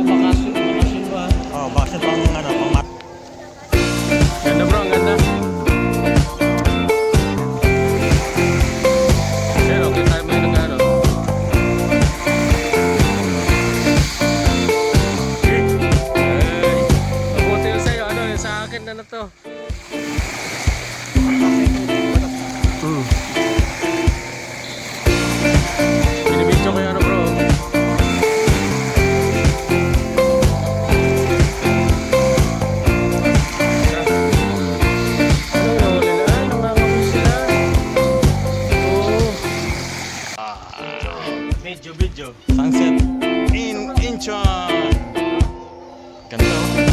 bakasyon, bakasyon ba? Oh, bakit pang ano, pang mat. Ganda bro, ang ganda. Pero okay tayo may nag-ano. Mabuti yun sa'yo, ano yun sa akin na to. Binibidyo ko yung ano bro. Video. Sunset in Incheon. Ganda.